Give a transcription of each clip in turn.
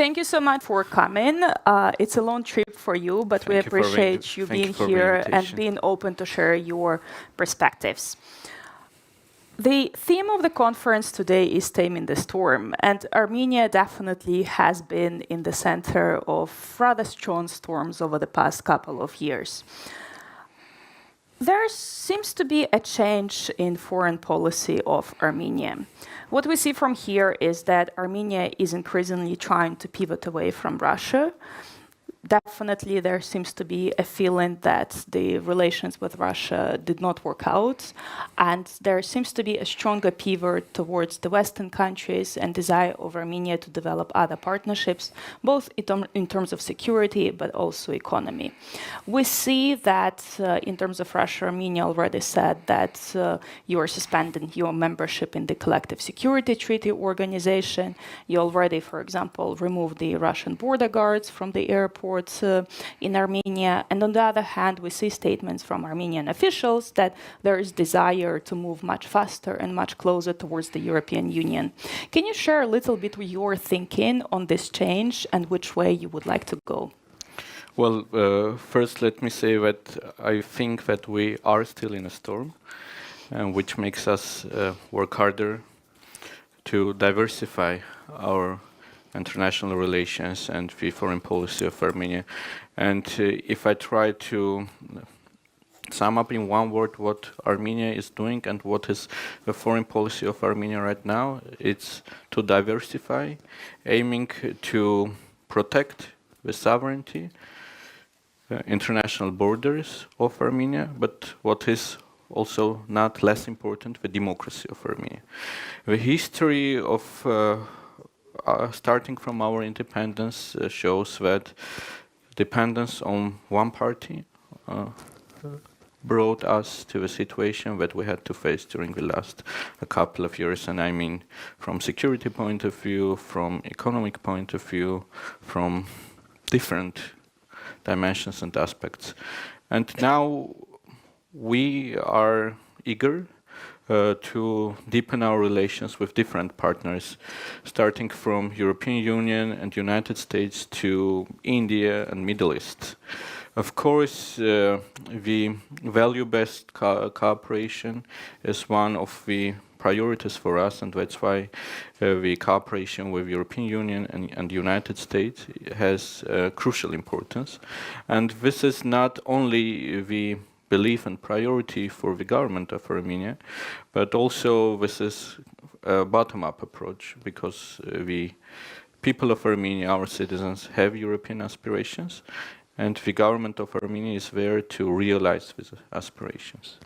Thank you so much for coming. It's a long trip for you, but we appreciate you being here and being open to share your perspectives. The theme of the conference today is Taming the Storm, and Armenia definitely has been in the center of rather strong storms over the past couple of years. There seems to be a change in foreign policy of Armenia. What we see from here is that Armenia is increasingly trying to pivot away from Russia. Definitely, there seems to be a feeling that the relations with Russia did not work out, and there seems to be a stronger pivot towards the Western countries and desire of Armenia to develop other partnerships, both in terms of security, but also economy. We see that in terms of Russia, Armenia already said that you are suspending your membership in the Collective Security Treaty Organization. You already, for example, removed the Russian border guards from the airport in Armenia. And on the other hand, we see statements from Armenian officials that there is desire to move much faster and much closer towards the European Union. Can you share a little bit of your thinking on this change and which way you would like to go? Well, first let me say that I think that we are still in a storm, which makes us work harder to diversify our international relations and the foreign policy of Armenia. And if I try to sum up in one word what Armenia is doing and what is the foreign policy of Armenia right now, it's to diversify, aiming to protect the sovereignty, international borders of Armenia, but what is also not less important, the democracy of Armenia. The history of starting from our independence shows that dependence on one party brought us to a situation that we had to face during the last couple of years. And I mean from security point of view, from economic point of view, from different dimensions and aspects. And now we are eager to deepen our relations with different partners, starting from European Union and United States to India and Middle East. Of course, the value-based cooperation is one of the priorities for us, and that's why the cooperation with European Union and the United States has crucial importance. And this is not only the belief and priority for the government of Armenia, but also this is a bottom-up approach, because the people of Armenia, our citizens, have European aspirations, and the government of Armenia is there to realize these aspirations.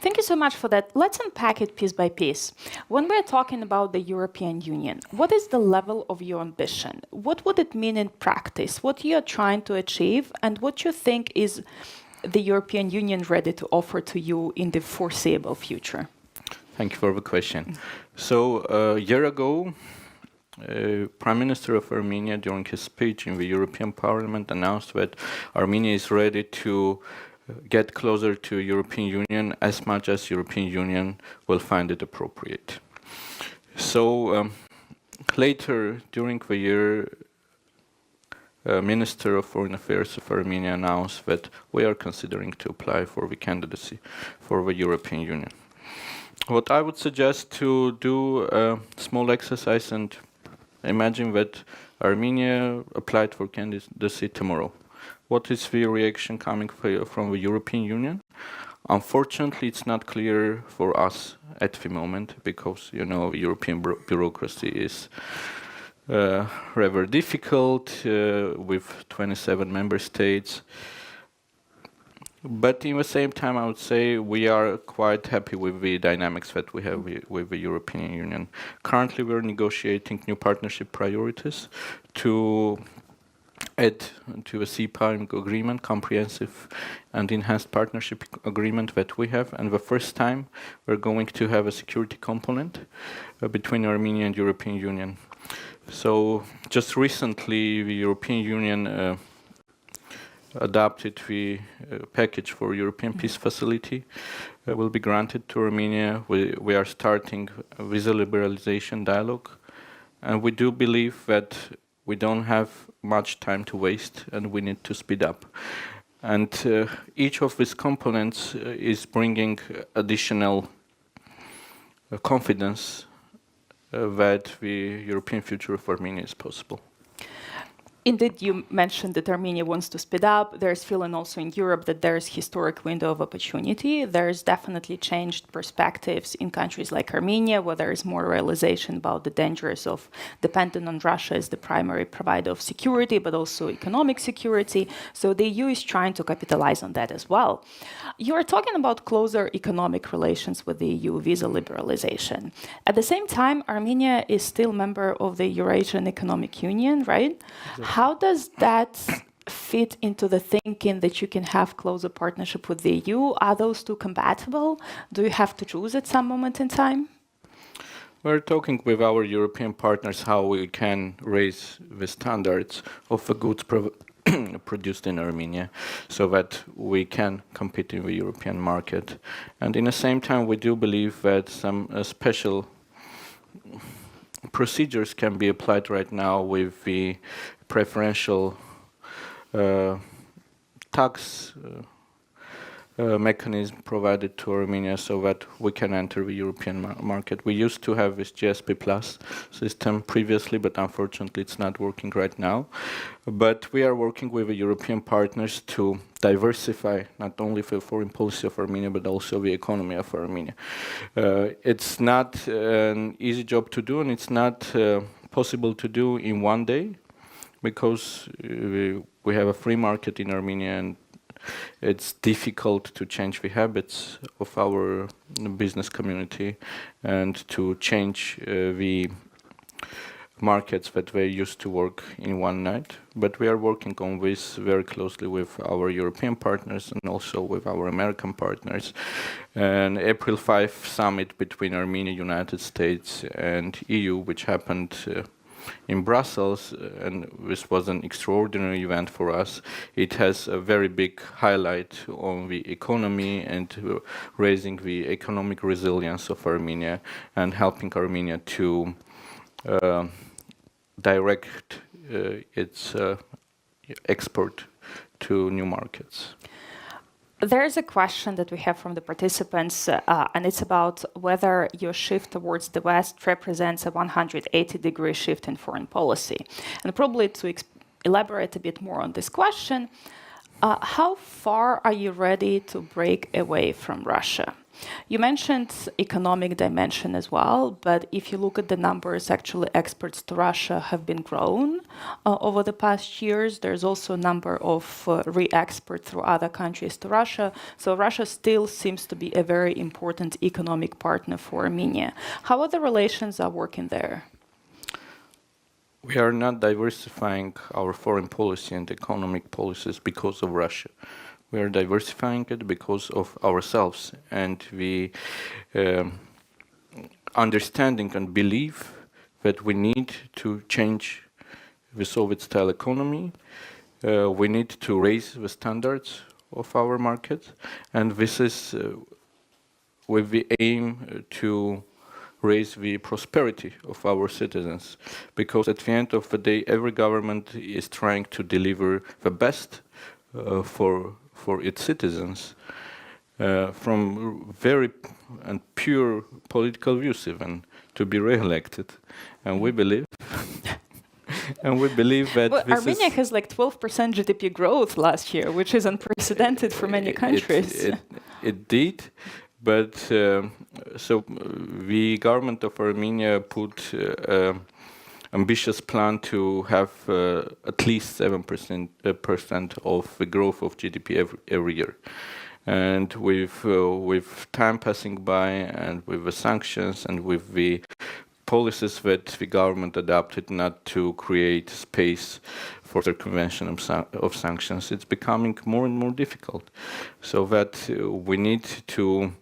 Thank you so much for that. Let's unpack it piece by piece. When we're talking about the European Union, what is the level of your ambition? What would it mean in practice? What you are trying to achieve, and what you think is the European Union ready to offer to you in the foreseeable future? Thank you for the question. So a year ago, Prime Minister of Armenia, during his speech in the European Parliament, announced that Armenia is ready to get closer to European Union as much as European Union will find it appropriate. So later during the year, Minister of Foreign Affairs of Armenia announced that we are considering to apply for the candidacy for the European Union. What I would suggest to do a small exercise and imagine that Armenia applied for candidacy tomorrow. What is the reaction coming from the European Union? Unfortunately, it's not clear for us at the moment, because, you know, European bureaucracy is rather difficult with 27 member states. But in the same time, I would say we are quite happy with the dynamics that we have with the European Union. Currently, we're negotiating new partnership priorities to add to a CPA agreement, comprehensive and enhanced partnership agreement that we have. And the first time, we're going to have a security component between Armenia and European Union. So just recently, the European Union adopted the package for European Peace Facility will be granted to Armenia. We are starting visa liberalization dialogue, and we do believe that we don't have much time to waste, and we need to speed up. And each of these components is bringing additional confidence that the European future of Armenia is possible. Indeed, you mentioned that Armenia wants to speed up. There's feeling also in Europe that there's historic window of opportunity. There's definitely changed perspectives in countries like Armenia, where there is more realization about the dangers of depending on Russia as the primary provider of security, but also economic security. So the EU is trying to capitalize on that as well. You are talking about closer economic relations with the EU, visa liberalization. At the same time, Armenia is still member of the Eurasian Economic Union, right? Exactly. How does that fit into the thinking that you can have closer partnership with the EU? Are those two compatible? Do you have to choose at some moment in time? We're talking with our European partners how we can raise the standards of the goods produced in Armenia so that we can compete in the European market. And in the same time, we do believe that some special procedures can be applied right now with the preferential tax mechanism provided to Armenia so that we can enter the European market. We used to have this GSP Plus system previously, but unfortunately it's not working right now. But we are working with the European partners to diversify not only the foreign policy of Armenia, but also the economy of Armenia. It's not an easy job to do, and it's not possible to do in one day, because we have a free market in Armenia, and it's difficult to change the habits of our business community and to change the markets that they used to work in one night. But we are working on this very closely with our European partners and also with our American partners. An April 5 summit between Armenia, United States and EU, which happened in Brussels, and this was an extraordinary event for us. It has a very big highlight on the economy and raising the economic resilience of Armenia and helping Armenia to direct its export to new markets. There is a question that we have from the participants, and it's about whether your shift towards the West represents a 180-degree shift in foreign policy. And probably to elaborate a bit more on this question, how far are you ready to break away from Russia? You mentioned economic dimension as well, but if you look at the numbers, actually exports to Russia have been grown over the past years. There's also a number of re-export through other countries to Russia. So Russia still seems to be a very important economic partner for Armenia. How are the relations working there? We are not diversifying our foreign policy and economic policies because of Russia. We are diversifying it because of ourselves and the understanding and belief that we need to change the Soviet-style economy. We need to raise the standards of our market, and this is with the aim to raise the prosperity of our citizens, because at the end of the day, every government is trying to deliver the best for its citizens, from very and pure political views, even to be re-elected, and we believe, that well, Armenia has like 12% GDP growth last year, which is unprecedented for many countries. It did, but so the government of Armenia put ambitious plan to have at least 7% of the growth of GDP every year. And with time passing by, and with the sanctions, and with the policies that the government adopted not to create space for circumvention of sanctions, it's becoming more and more difficult. So that we need to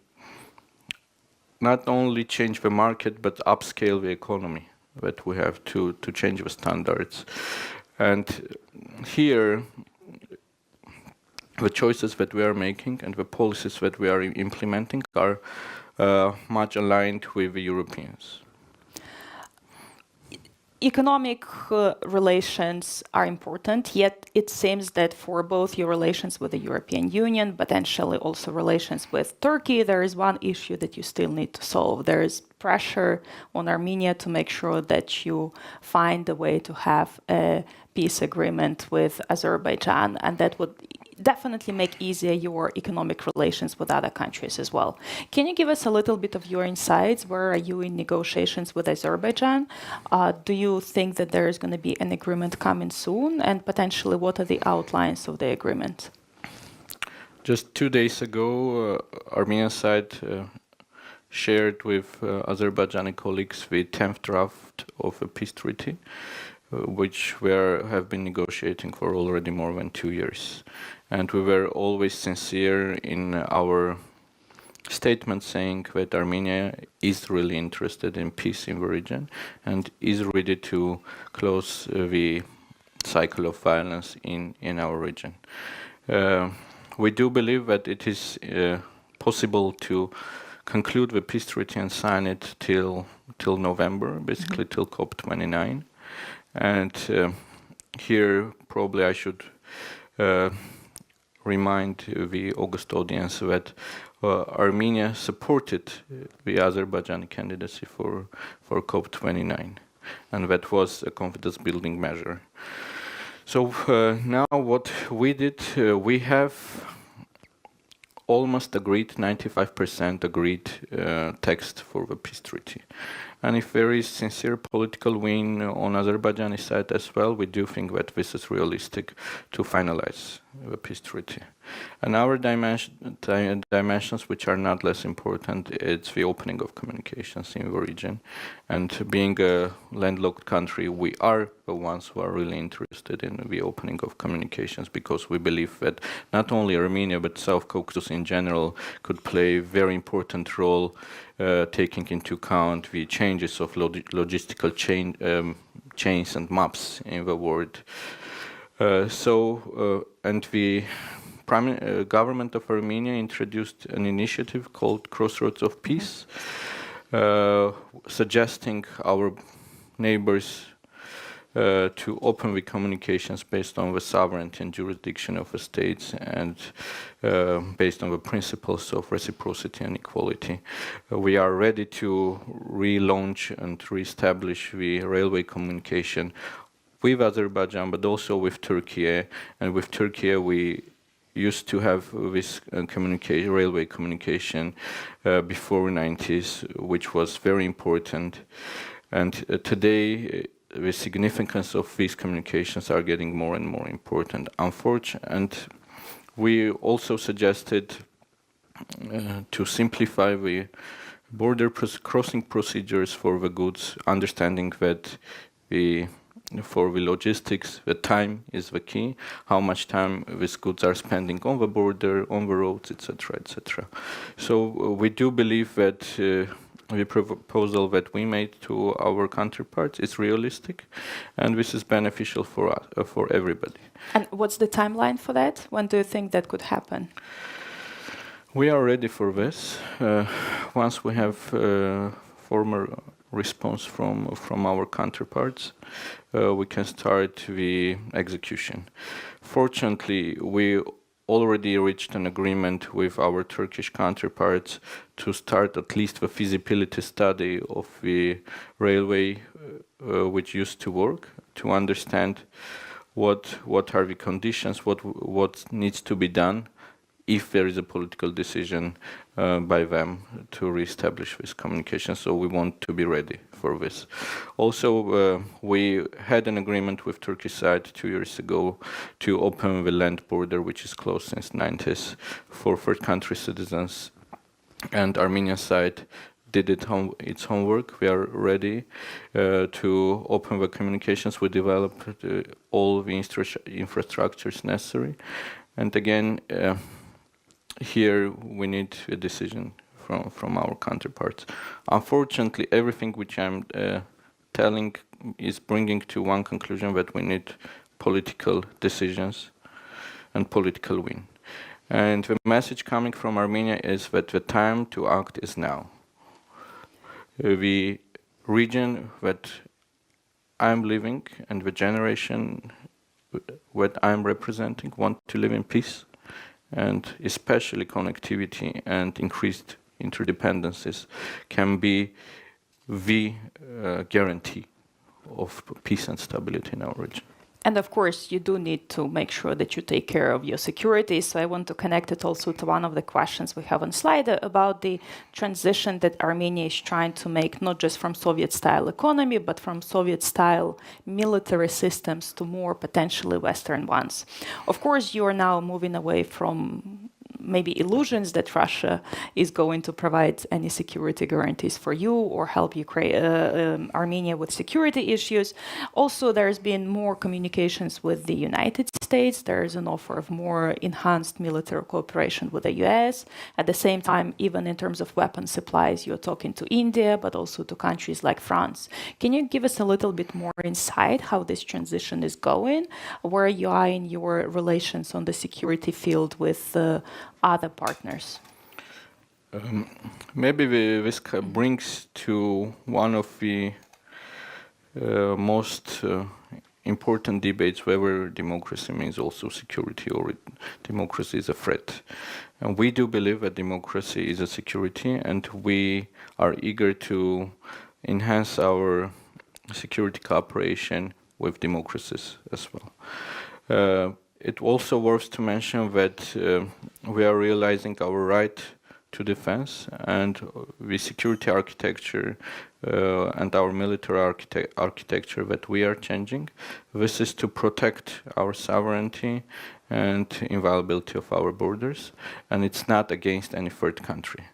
not only change the market, but upscale the economy, that we have to change the standards. And here, the choices that we are making and the policies that we are implementing are much aligned with the Europeans. economic relations are important, yet it seems that for both your relations with the European Union, potentially also relations with Turkey, there is one issue that you still need to solve. There is pressure on Armenia to make sure that you find a way to have a peace agreement with Azerbaijan, and that would definitely make easier your economic relations with other countries as well. Can you give us a little bit of your insights? Where are you in negotiations with Azerbaijan? Do you think that there is going to be an agreement coming soon? And potentially, what are the outlines of the agreement? Just 2 days ago, Armenian side shared with Azerbaijani colleagues the 10th draft of a peace treaty, which we have been negotiating for already more than 2 years. And we were always sincere in our statement saying that Armenia is really interested in peace in the region and is ready to close the cycle of violence in our region. We do believe that it is possible to conclude the peace treaty and sign it till November, basically till COP29. And here probably I should remind the August audience that Armenia supported the Azerbaijani candidacy for COP29, and that was a confidence-building measure. So now what we did, we have almost agreed, 95% agreed text for the peace treaty. And if there is sincere political win on Azerbaijani side as well, we do think that this is realistic to finalize the peace treaty. And our dimensions, which are not less important, it's the opening of communications in the region. And being a landlocked country, we are the ones who are really interested in the opening of communications, because we believe that not only Armenia, but South Caucasus in general could play a very important role taking into account the changes of logistical chains and maps in the world. And the government of Armenia introduced an initiative called Crossroads of Peace, suggesting our neighbors to open the communications based on the sovereignty and jurisdiction of the states and based on the principles of reciprocity and equality. We are ready to relaunch and reestablish the railway communication with Azerbaijan, but also with Turkey. And with Turkey, we used to have this railway communication before the 90s, which was very important. And today, the significance of these communications are getting more and more important. And we also suggested to simplify the border crossing procedures for the goods, understanding that for the logistics, the time is the key, how much time these goods are spending on the border, on the roads, etc., etc. So we do believe that the proposal that we made to our counterparts is realistic, and this is beneficial for us, for everybody. And what's the timeline for that? When do you think that could happen? We are ready for this. Once we have formal response from our counterparts, we can start the execution. Fortunately, we already reached an agreement with our Turkish counterparts to start at least the feasibility study of the railway which used to work, to understand what are the conditions, what needs to be done if there is a political decision by them to reestablish this communication. So we want to be ready for this. Also, we had an agreement with Turkish side 2 years ago to open the land border, which is closed since 90s, for third country citizens. And Armenian side did its homework. We are ready to open the communications. We developed all the infrastructures necessary. And again, here we need a decision from our counterparts. Unfortunately, everything which I'm telling is bringing to one conclusion, that we need political decisions and political win. And the message coming from Armenia is that the time to act is now. The region that I'm living and the generation what I'm representing want to live in peace, and especially connectivity and increased interdependencies can be the guarantee of peace and stability in our region. And of course, you do need to make sure that you take care of your security. So I want to connect it also to one of the questions we have on slide about the transition that Armenia is trying to make, not just from Soviet-style economy, but from Soviet-style military systems to more potentially Western ones. Of course, you are now moving away from maybe illusions that Russia is going to provide any security guarantees for you or help Armenia with security issues. Also, there's been more communications with the United States. There's an offer of more enhanced military cooperation with the US. At the same time, even in terms of weapon supplies, you're talking to India, but also to countries like France. Can you give us a little bit more insight how this transition is going, where you are in your relations on the security field with other partners? Maybe this brings to one of the most important debates whether democracy means also security or democracy is a threat. And we do believe that democracy is a security, and we are eager to enhance our security cooperation with democracies as well. It also worth to mention that we are realizing our right to defense, and the security architecture and our military architecture that we are changing. This is to protect our sovereignty and inviolability of our borders, and it's not against any third country.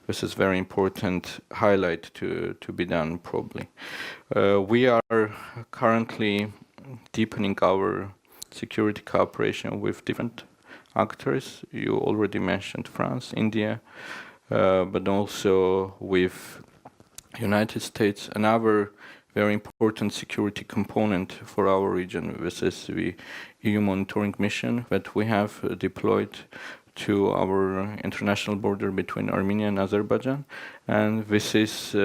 This is very important highlight to be done probably. We are currently deepening our security cooperation with different actors. You already mentioned France, India, but also with United States. Another very important security component for our region, this is the EU monitoring mission that we have deployed to our international border between Armenia and Azerbaijan, and this is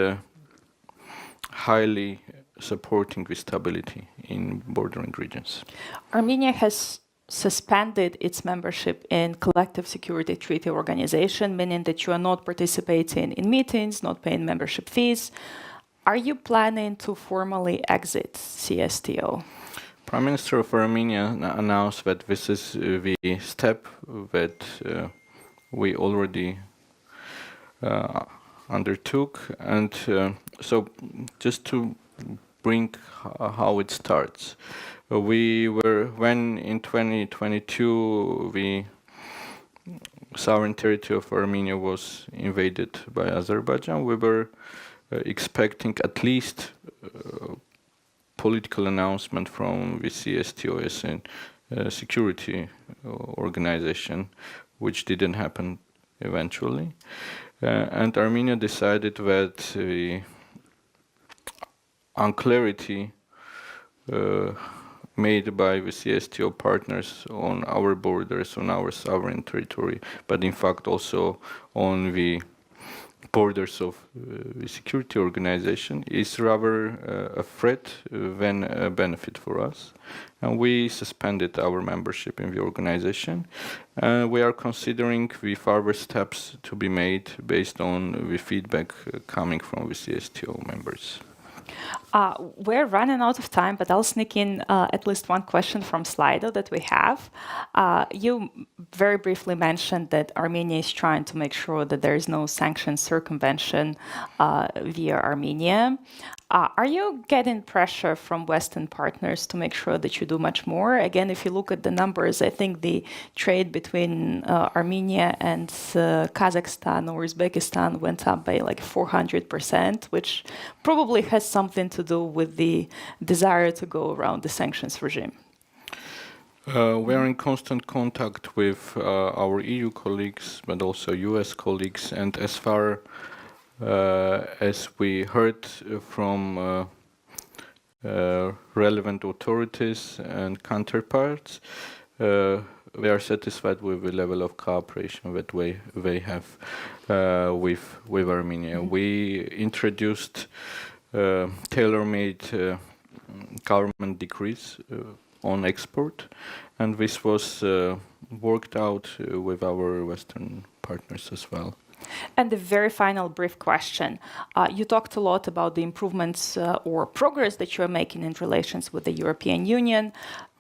highly supporting the stability in bordering regions. Armenia has suspended its membership in Collective Security Treaty Organization, meaning that you are not participating in meetings, not paying membership fees. Are you planning to formally exit CSTO? Prime Minister of Armenia announced that this is the step that we already undertook, and so just to bring how it starts. When in 2022 the sovereign territory of Armenia was invaded by Azerbaijan, we were expecting at least political announcement from the CSTO as a security organization, which didn't happen eventually. And Armenia decided that the unclarity made by the CSTO partners on our borders, on our sovereign territory, but in fact also on the borders of the security organization, is rather a threat than a benefit for us. And we suspended our membership in the organization. We are considering the further steps to be made based on the feedback coming from the CSTO members. We're running out of time, but I'll sneak in at least one question from Slido that we have. You very briefly mentioned that Armenia is trying to make sure that there is no sanction circumvention via Armenia. Are you getting pressure from Western partners to make sure that you do much more? Again, if you look at the numbers, I think the trade between Armenia and Kazakhstan or Uzbekistan went up by like 400%, which probably has something to do with the desire to go around the sanctions regime. We are in constant contact with our EU colleagues, but also US colleagues, and as far as we heard from relevant authorities and counterparts, we are satisfied with the level of cooperation that they have with Armenia. We introduced tailor-made government decrees on export, and this was worked out with our Western partners as well. And the very final brief question. You talked a lot about the improvements or progress that you're making in relations with the European Union.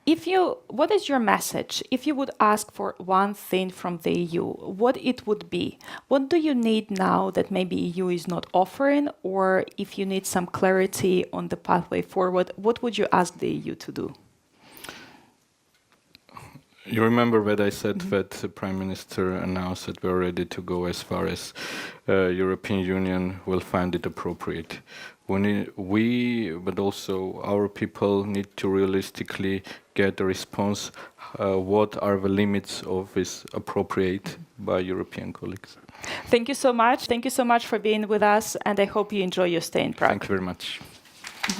What is your message? If you would ask for one thing from the EU, what it would be? What do you need now that maybe EU is not offering? Or if you need some clarity on the pathway forward, what would you ask the EU to do? You remember that I said that the Prime Minister announced that we're ready to go as far as European Union will find it appropriate. We, but also our people, need to realistically get a response. What are the limits of this appropriate by European colleagues? Thank you so much. Thank you so much for being with us, and I hope you enjoy your stay in Prague. Thank you very much.